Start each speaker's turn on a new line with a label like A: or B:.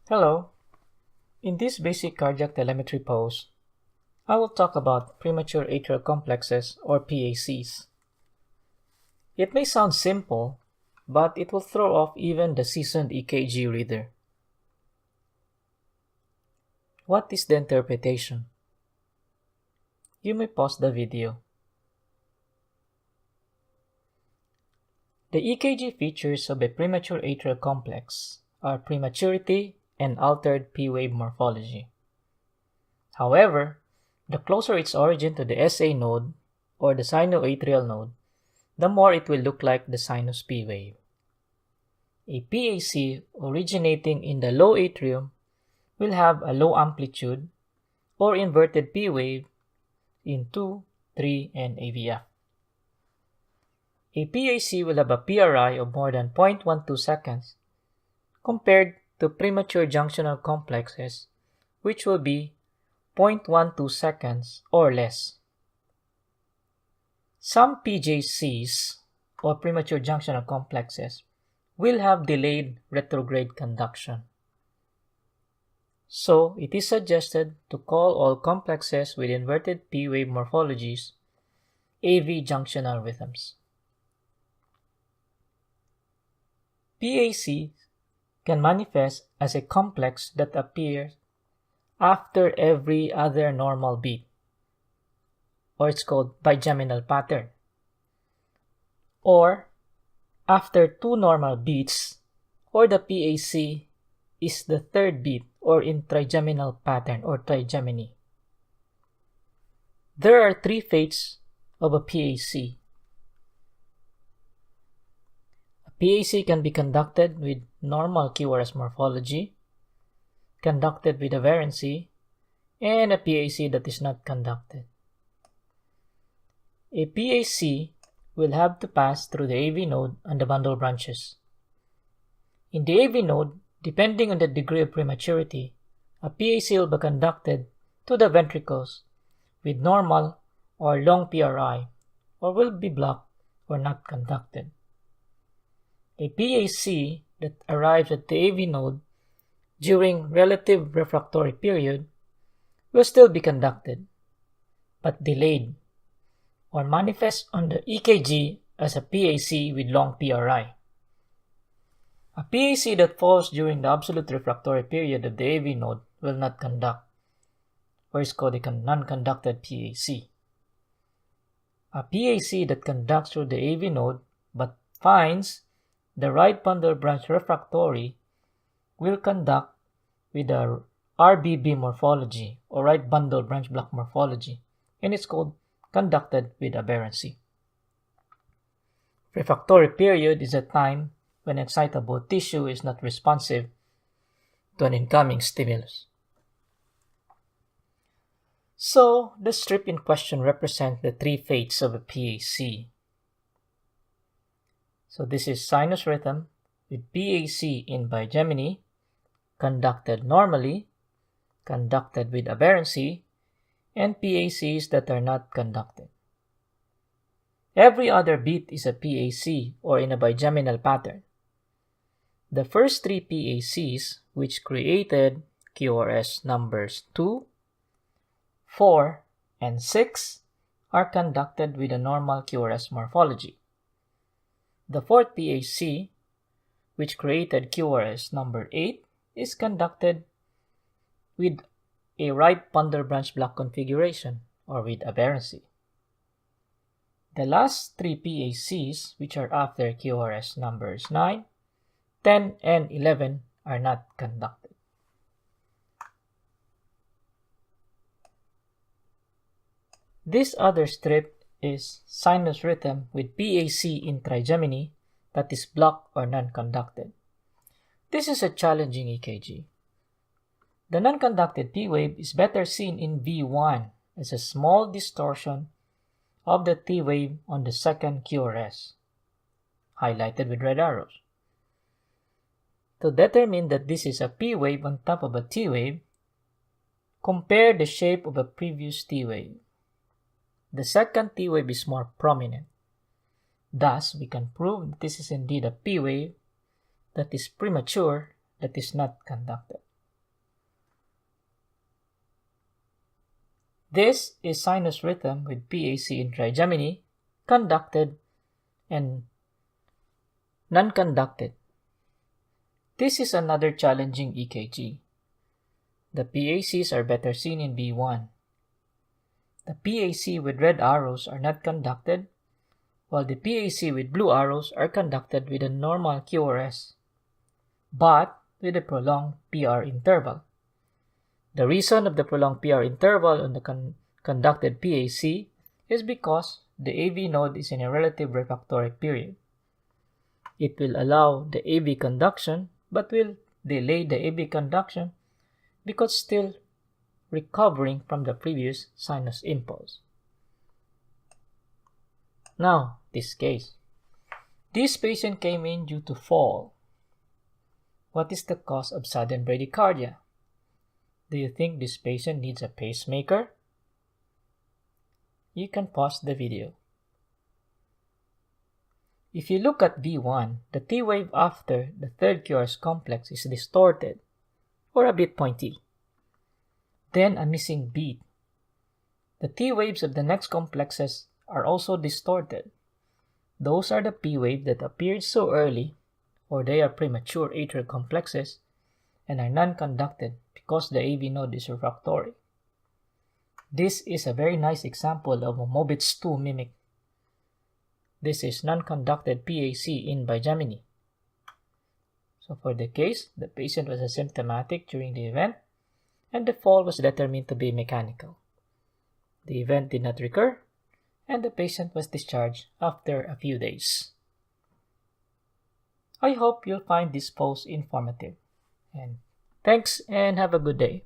A: Hello. In this basic cardiac telemetry post, I will talk about premature atrial complexes or PACs. It may sound simple, but it will throw off even the seasoned EKG reader. What is the interpretation? You may pause the video. The EKG features of a premature atrial complex are prematurity and altered P-wave morphology. However, the closer its origin to the SA node or the sinoatrial node, the more it will look like the sinus P wave. A PAC originating in the low atrium will have a low amplitude or inverted P wave in 2, 3, and AVF. A PAC will have a PRI of more than 0.12 seconds compared to premature junctional complexes, which will be 0.12 seconds or less. Some PJCs, or premature junctional complexes, will have delayed retrograde conduction. So, it is suggested to call all complexes with inverted P-wave morphologies AV junctional rhythms. PAC can manifest as a complex that appears after every other normal beat, or it's called bigeminal pattern, or after two normal beats, or the PAC is the third beat, or in trigeminal pattern or trigeminy. There are three fates of a PAC. A PAC can be conducted with normal QRS morphology, conducted with aberrancy, and a PAC that is not conducted. A PAC will have to pass through the AV node and the bundle branches. In the AV node, depending on the degree of prematurity, a PAC will be conducted to the ventricles with normal or long PRI, or will be blocked or not conducted. A PAC that arrives at the AV node during relative refractory period will still be conducted, but delayed, or manifest on the EKG as a PAC with long PRI. A PAC that falls during the absolute refractory period of the AV node will not conduct, or is called a non-conducted PAC. A PAC that conducts through the AV node but finds the right bundle branch refractory will conduct with a RBB morphology, or right bundle branch block morphology, and it's called conducted with aberrancy. Refractory period is a time when excitable tissue is not responsive to an incoming stimulus. So, the strip in question represents the three fates of a PAC. So this is sinus rhythm with PAC in bigeminy, conducted normally, conducted with aberrancy, and PACs that are not conducted. Every other beat is a PAC or in a bigeminal pattern. The first three PACs, which created QRS numbers 2, 4, and 6, are conducted with a normal QRS morphology. The fourth PAC, which created QRS number 8, is conducted with a right bundle branch block configuration, or with aberrancy. The last three PACs, which are after QRS numbers 9, 10, and 11, are not conducted. This other strip is sinus rhythm with PAC in trigeminy that is blocked or non-conducted. This is a challenging EKG. The non-conducted P wave is better seen in V1 as a small distortion of the T wave on the second QRS, highlighted with red arrows. To determine that this is a P wave on top of a T wave, compare the shape of a previous T wave. The second T wave is more prominent. Thus, we can prove this is indeed a P wave that is premature, that is not conducted. This is sinus rhythm with PAC in trigemini, conducted and non-conducted. This is another challenging EKG. The PACs are better seen in B1. The PAC with red arrows are not conducted, while the PAC with blue arrows are conducted with a normal QRS, but with a prolonged PR interval. The reason of the prolonged PR interval on the conducted PAC is because the AV node is in a relative refractory period. It will allow the AV conduction but will delay the AV conduction because still recovering from the previous sinus impulse. Now, this case. This patient came in due to fall. What is the cause of sudden bradycardia? Do you think this patient needs a pacemaker? You can pause the video. If you look at V1, the T wave after the third QRS complex is distorted or a bit pointy. Then a missing beat. The T waves of the next complexes are also distorted. Those are the P wave that appeared so early, or they are premature atrial complexes and are non-conducted because the AV node is refractory. This is a very nice example of a Mobitz 2 mimic. This is non-conducted PAC in bigeminy. So for the case, the patient was asymptomatic during the event, and the fall was determined to be mechanical. The event did not recur, and the patient was discharged after a few days. I hope you'll find this post informative. And thanks and have a good day.